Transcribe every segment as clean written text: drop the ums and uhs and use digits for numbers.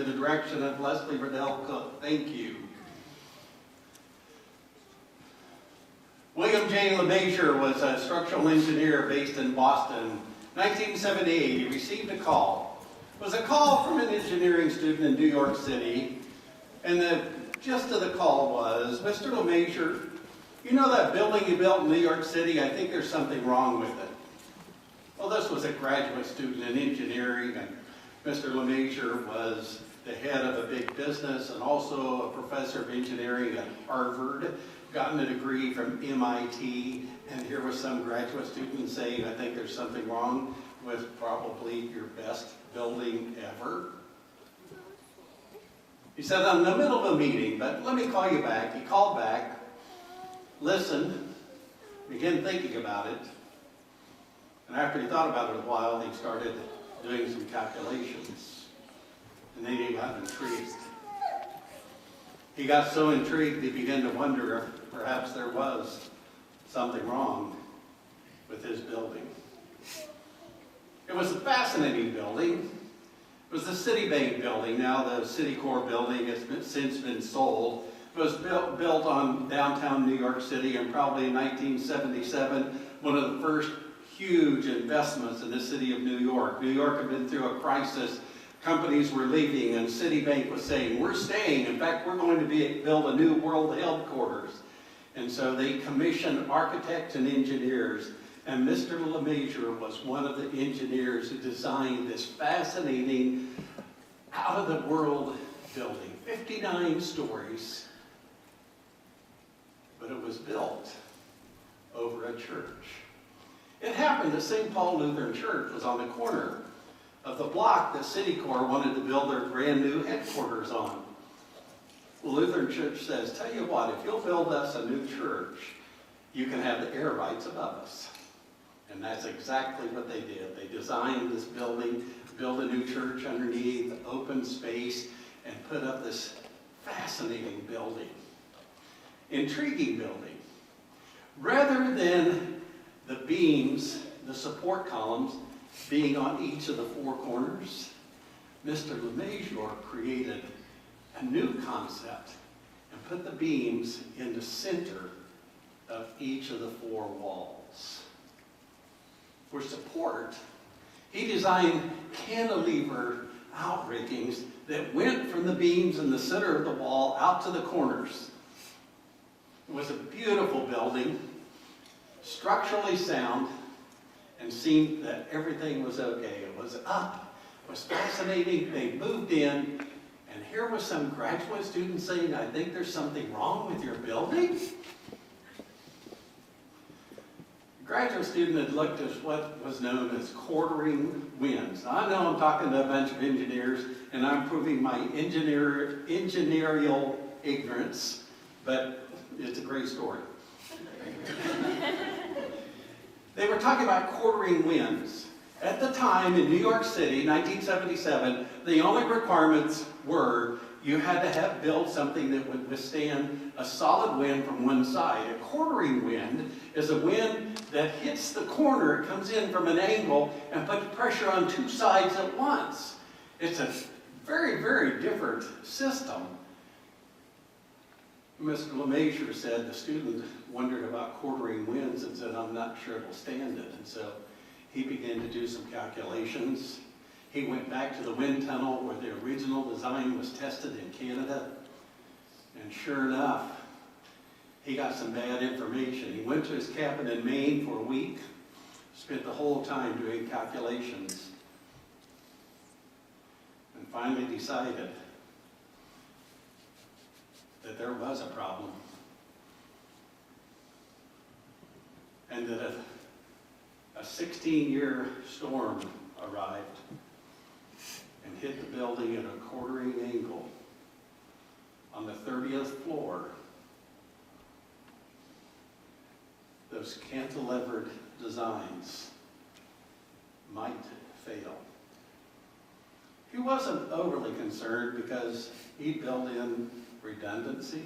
under the direction of Leslie Riddell Cook. Thank you. William J. LeMessurier was a structural engineer based in Boston. 1978, he received a call. It was a call from an engineering student in New York City, and the gist of the call was, Mr. LeMessurier, you know that building you built in New York City? I think there's something wrong with it. Well, this was a graduate student in engineering, and Mr. LeMessurier was the head of a big business and also a professor of engineering at Harvard, gotten a degree from MIT, and here was some graduate student saying, I think there's something wrong with probably your best building ever. He said, I'm in the middle of a meeting, but let me call you back. He called back, listened, began thinking about it, and after he thought about it a while, he started doing some calculations, and then he got intrigued. He got so intrigued he began to wonder if perhaps there was something wrong with his building. It was a fascinating building. It was the Citibank building. Now the Citicorp building has since been sold. It was built on downtown New York City, and probably in 1977, one of the first huge investments in the city of New York. New York had been through a crisis. Companies were leaving, and Citibank was saying, we're staying. In fact, we're going to build a new world headquarters. And so they commissioned architects and engineers, and Mr. LeMessurier was one of the engineers who designed this fascinating, out-of-the-world building. 59 stories, but it was built over a church. It happened that St. Paul Lutheran Church was on the corner of the block that Citicorp wanted to build their brand new headquarters on. The Lutheran Church says, tell you what, if you'll build us a new church, you can have the air rights above us. And that's exactly what they did. They designed this building, built a new church underneath, open space, and put up this fascinating building. Intriguing building. Rather than the beams, the support columns, being on each of the four corners, Mr. LeMessurier created a new concept and put the beams in the center of each of the four walls. For support, he designed cantilever outriggings that went from the beams in the center of the wall out to the corners. It was a beautiful building, structurally sound, and seemed that everything was okay. It was up, it was fascinating. They moved in, and here was some graduate student saying, I think there's something wrong with your building. The graduate student had looked at what was known as quartering winds. Now, I know I'm talking to a bunch of engineers, and I'm proving my engineerial ignorance, but it's a great story. They were talking about quartering winds. At the time in New York City, 1977, the only requirements were you had to have built something that would withstand a solid wind from one side. A quartering wind is a wind that hits the corner, it comes in from an angle and puts pressure on two sides at once. It's a very, very different system. Mr. LeMessurier said the student wondered about quartering winds and said, I'm not sure it'll stand it. And so he began to do some calculations. He went back to the wind tunnel where the original design was tested in Canada. And sure enough, he got some bad information. He went to his cabin in Maine for a week, spent the whole time doing calculations, and finally decided that there was a problem, and that a 16-year storm arrived and hit the building at a quartering angle on the 30th floor. Those cantilevered designs might fail. He wasn't overly concerned because he built in redundancy,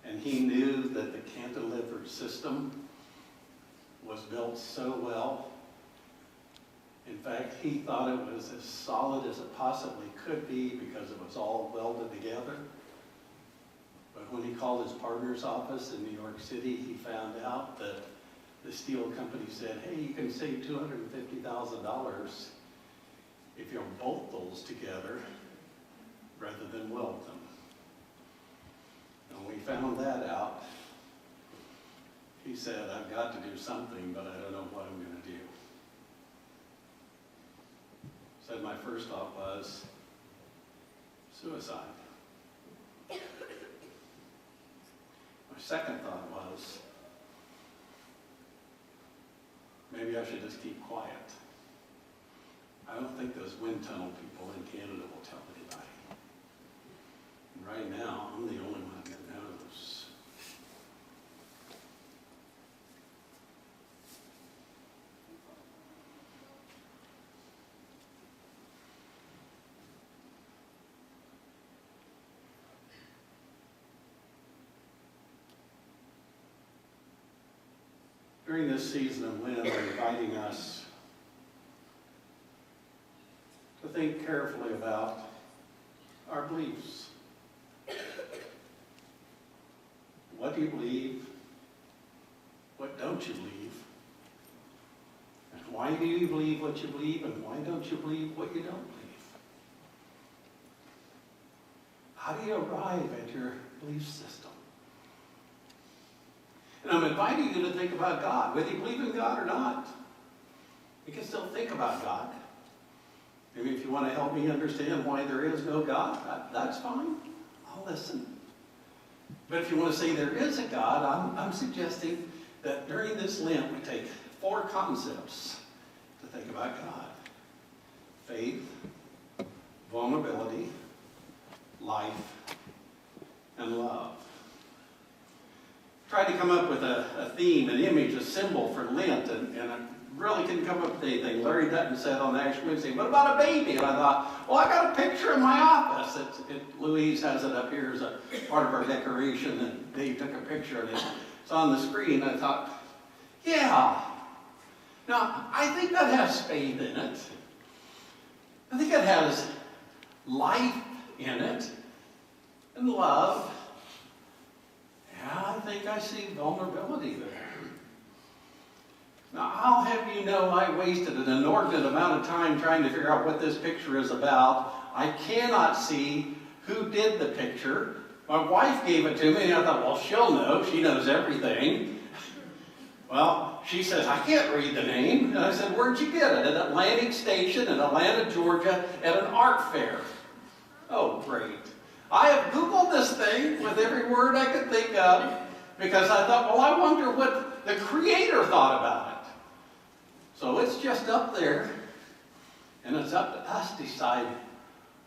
and he knew that the cantilevered system was built so well In fact, he thought it was as solid as it possibly could be because it was all welded together. But when he called his partner's office in New York City, he found out that the steel company said, hey, you can save $250,000 if you'll bolt those together rather than weld them. And when we found that out, he said, I've got to do something, but I don't know what I'm going to do. Said my first thought was suicide. My second thought was, maybe I should just keep quiet. I don't think those wind tunnel people in Canada will tell anybody. And right now, I'm the only one that knows. During this season of Lent, they're inviting us to think carefully about our beliefs. What do you believe? What don't you believe? And why do you believe what you believe, and why don't you believe what you don't believe? How do you arrive at your belief system? And I'm inviting you to think about God, whether you believe in God or not. You can still think about God. Maybe if you want to help me understand why there is no God, that's fine. I'll listen. But if you want to say there is a God, I'm suggesting that during this Lent we take 4 concepts to think about God. Faith, vulnerability, life, and love. Tried to come up with a theme, an image, a symbol for Lent, and I really couldn't come up with anything. Larry Dutton said on the Ash Wednesday, what about a baby? And I thought, well, I got a picture in my office. Louise has it up here as a part of our decoration, and Dave took a picture of it. It's on the screen. I thought, yeah. Now, I think that has faith in it. I think it has life in it, and love. Yeah, I think I see vulnerability there. Now, I'll have you know I wasted an inordinate amount of time trying to figure out what this picture is about. I cannot see who did the picture. My wife gave it to me, and I thought, well, she'll know. She knows everything. Well, she says, I can't read the name. And I said, where'd you get it? At Atlantic Station in Atlanta, Georgia, at an art fair. Oh, great. I have Googled this thing with every word I could think of because I thought, well, I wonder what the creator thought about it. So it's just up there, and it's up to us to decide,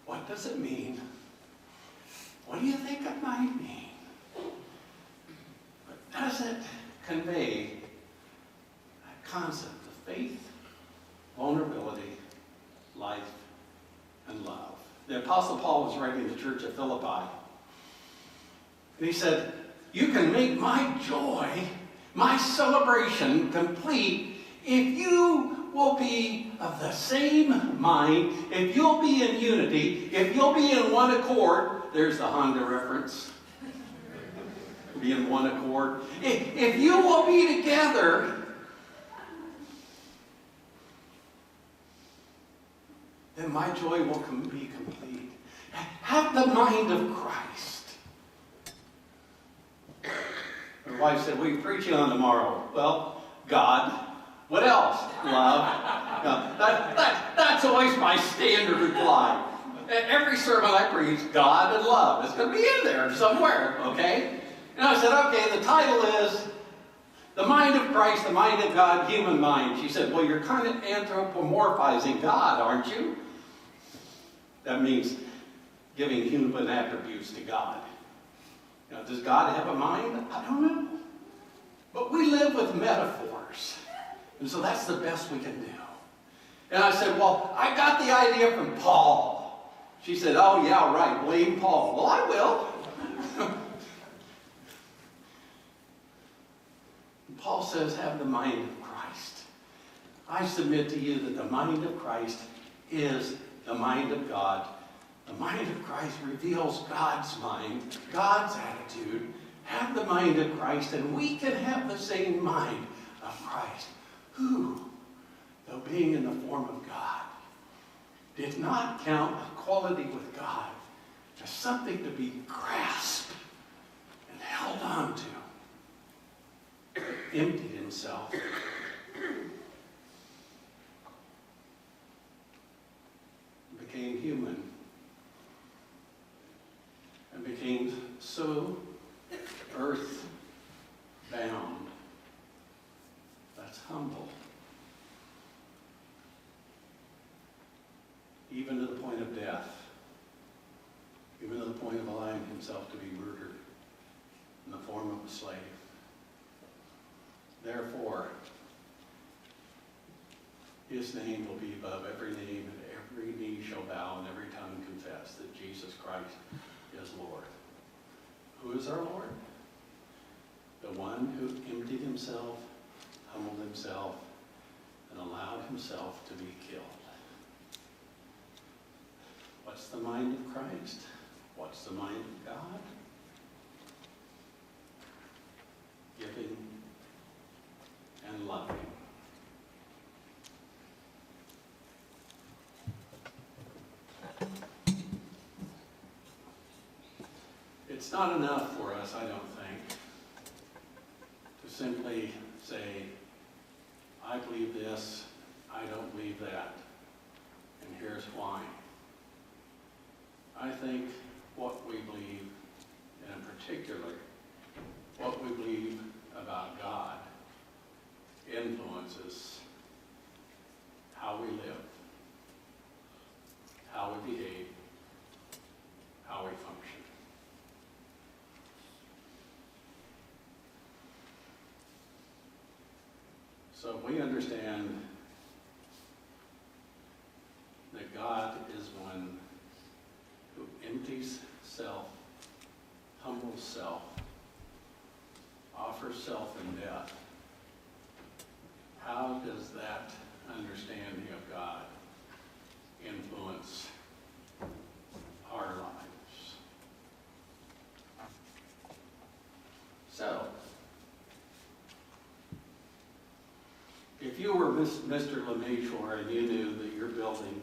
what does it mean? What do you think it might mean? But does it convey that concept of faith, vulnerability, life, and love? The Apostle Paul was writing to the church at Philippi. And he said, you can make my joy, my celebration complete if you will be of the same mind, if you'll be in unity, if you'll be in one accord. There's the Honda reference. Be in one accord. If you will be together, then my joy will be complete. Have the mind of Christ. My wife said, what are you preaching on tomorrow? Well, God. What else? Love. No, that's always my standard reply. Every sermon I preach, God and love. It's going to be in there somewhere, okay? And I said, okay, the title is The Mind of Christ, the Mind of God, Human Mind. She said, well, you're kind of anthropomorphizing God, aren't you? That means giving human attributes to God. You know, does God have a mind? I don't know. But we live with metaphors. And so that's the best we can do. And I said, well, I got the idea from Paul. She said, oh, yeah, right, blame Paul. Well, I will. Paul says, have the mind of Christ. I submit to you that the mind of Christ is the mind of God. The mind of Christ reveals God's mind, God's attitude. Have the mind of Christ, and we can have the same mind of Christ, who, though being in the form of God, did not count equality with God as something to be grasped and held on to. Emptied himself. Became human. And became so earth-bound. That's humble. Even to the point of death. Even to the point of allowing himself to be murdered in the form of a slave. Therefore, his name will be above every name, and every knee shall bow and every tongue confess that Jesus Christ is Lord. Who is our Lord? The one who emptied himself, humbled himself, and allowed himself to be killed. What's the mind of Christ? What's the mind of God? Giving and loving. It's not enough for us, I don't think, to simply say, I believe this, I don't believe that, and here's why. I think what we believe, and in particular, what we believe about God, influences how we live, how we behave, how we function. So if we understand that God is one who empties self, humbles self, offers self in death, how does that understanding of God influence our lives? So, if you were Mr. LeMayshore and you knew that your building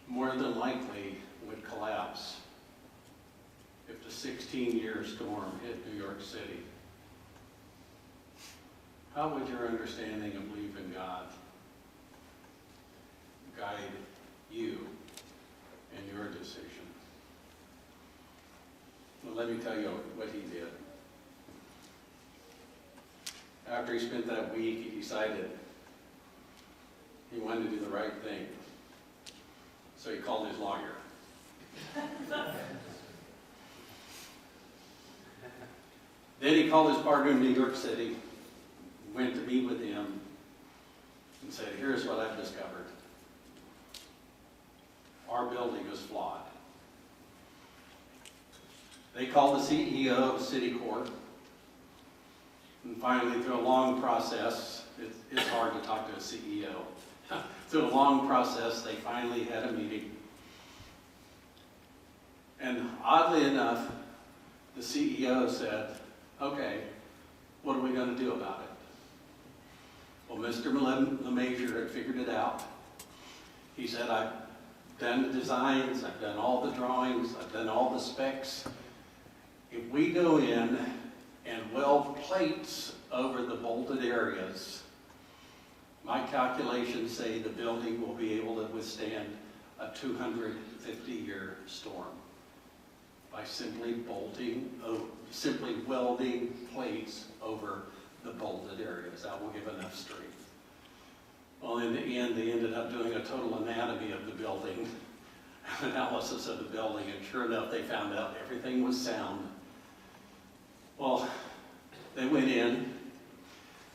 more than likely would collapse if the 16-year storm hit New York City, how would your understanding of belief in God guide you in your decision? Well, let me tell you what he did. After he spent that week, he decided he wanted to do the right thing. So he called his lawyer. Then he called his partner in New York City, went to meet with him, and said, here's what I've discovered. Our building is flawed. They called the CEO of City Court, and finally, through a long process, it's hard to talk to a CEO. Through a long process, they finally had a meeting. And oddly enough, the CEO said, okay, what are we going to do about it? Well, Mr. LeMayshore had figured it out. He said, I've done the designs, I've done all the drawings, I've done all the specs. If we go in and weld plates over the bolted areas, my calculations say the building will be able to withstand a 250-year storm by simply welding plates over the bolted areas. That will give enough strength. Well, in the end, they ended up doing a total anatomy of the building, analysis of the building, and sure enough, they found out everything was sound. Well, they went in,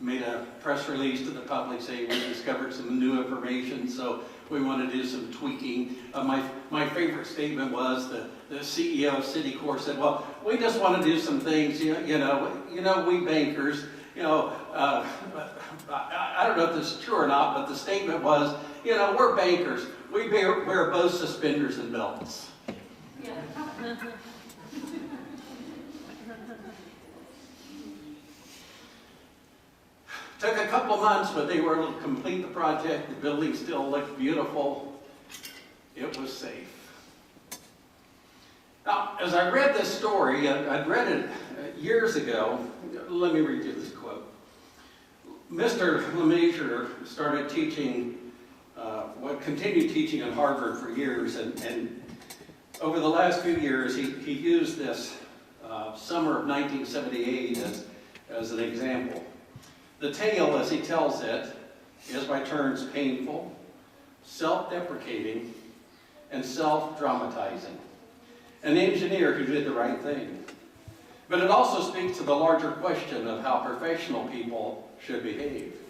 made a press release to the public saying we discovered some new information, so we want to do some tweaking. My favorite statement was the CEO of City Court said, well, we just want to do some things, you know, we bankers, You know, I don't know if this is true or not, but the statement was, you know, we're bankers. We wear both suspenders and belts. Yeah. Took a couple of months, but they were able to complete the project. The building still looked beautiful. It was safe. Now, as I read this story, I'd read it years ago. Let me read you this quote. Mr. LeMessurier started teaching, continued teaching at Harvard for years, and over the last few years, he used this summer of 1978 as an example. The tale, as he tells it, is by turns painful, self-deprecating, and self-dramatizing. An engineer who did the right thing. But it also speaks to the larger question of how professional people should behave.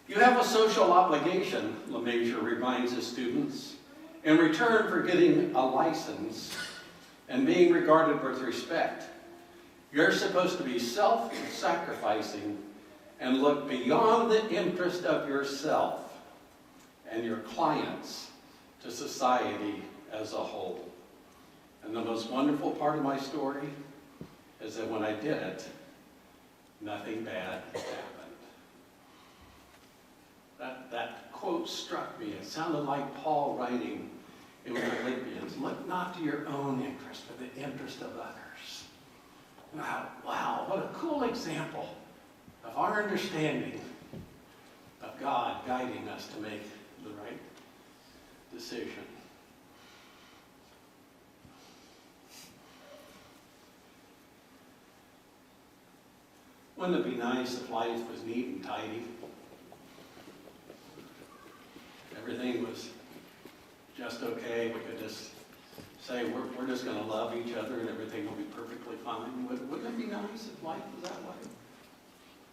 You have a social obligation, LeMessurier reminds his students, in return for getting a license and being regarded with respect. You're supposed to be self-sacrificing and look beyond the interest of yourself and your clients to society as a whole. And the most wonderful part of my story is that when I did it, nothing bad happened. That quote struck me. It sounded like Paul writing in Philippians, look not to your own interest, but the interest of others. Wow, what a cool example of our understanding of God guiding us to make the right decision. Wouldn't it be nice if life was neat and tidy? Everything was just okay. We could just say we're just going to love each other and everything will be perfectly fine. Wouldn't it be nice if life was that way?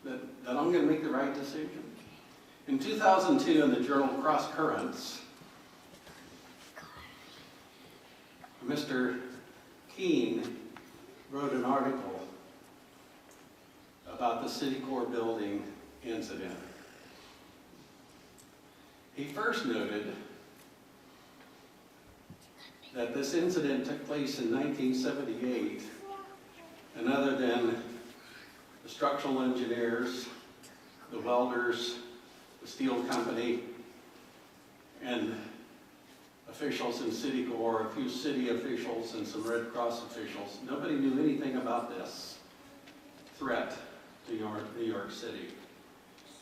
That I'm going to make the right decision? In 2002, in the journal Cross Currents, Mr. Keene wrote an article about the Citicorp building incident. He first noted that this incident took place in 1978, and other than the structural engineers, the welders, the steel company, and officials in Citicorp, a few city officials and some Red Cross officials, nobody knew anything about this threat to New York City.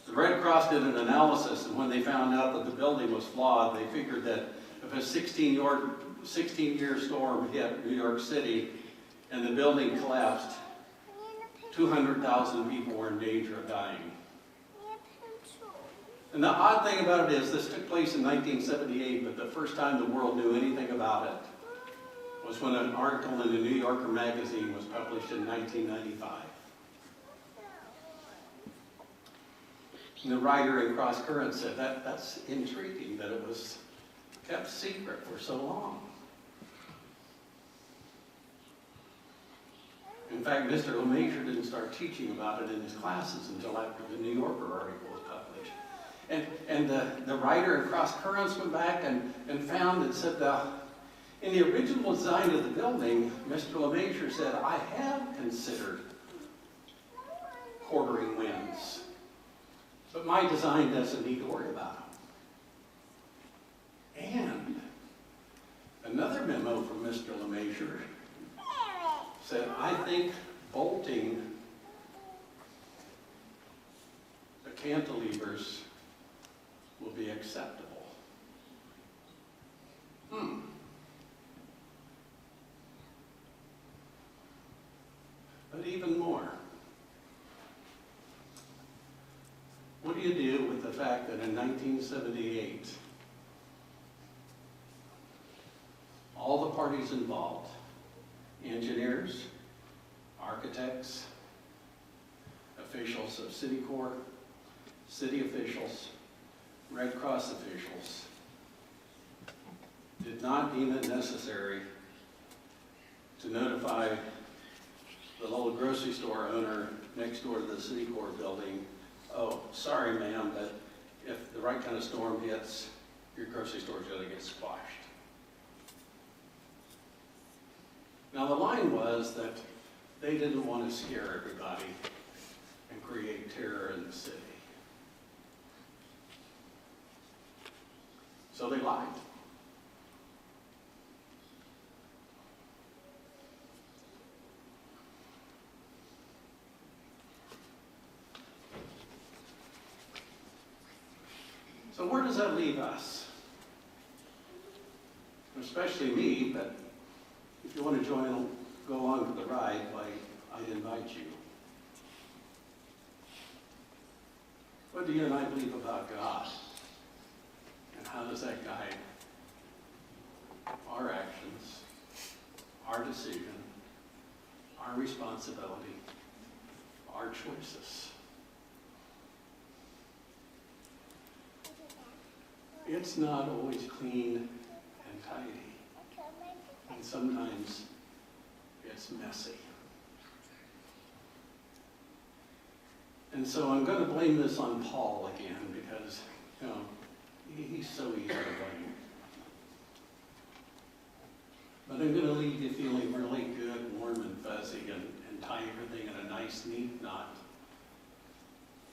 The Red Cross did an analysis, and when they found out that the building was flawed, they figured that if a 16-year storm hit New York City and the building collapsed, 200,000 people were in danger of dying. And the odd thing about it is, this took place in 1978, but the first time the world knew anything about it was when an article in the New Yorker magazine was published in 1995. And the writer in Cross Currents said that's intriguing that it was kept secret for so long. In fact, Mr. LeMessurier didn't start teaching about it in his classes until after the New Yorker article was published. And the writer in Cross Currents went back and found and said, in the original design of the building, Mr. LeMessurier said, I have considered quartering winds, but my design doesn't need to worry about them. And another memo from Mr. LeMessurier said, I think bolting the cantilevers will be acceptable. But even more, what do you do with the fact that in 1978, all the parties involved, engineers, architects, officials of Citicorp, city officials, Red Cross officials, did not deem it necessary to notify the little grocery store owner next door to the city court building, "Oh, sorry ma'am, but if the right kind of storm hits, your grocery store's gonna get squashed." Now the line was that they didn't want to scare everybody and create terror in the city. So they lied. So where does that leave us? Especially me, but if you want to go along for the ride, why, I invite you. What do you and I believe about God? And how does that guide our actions, our decision, our responsibility, our choices? It's not always clean and tidy, and sometimes it's messy. And so I'm going to blame this on Paul again because, he's so easy to blame. But I'm going to leave you feeling really good, warm and fuzzy, and tie everything in a nice, neat knot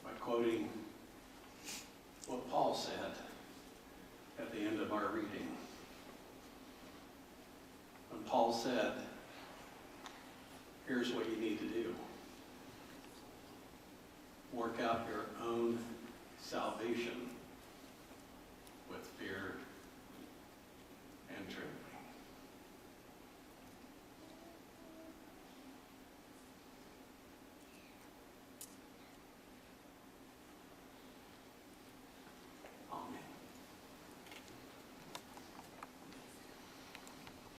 by quoting what Paul said at the end of our reading. When Paul said, here's what you need to do. Work out your own salvation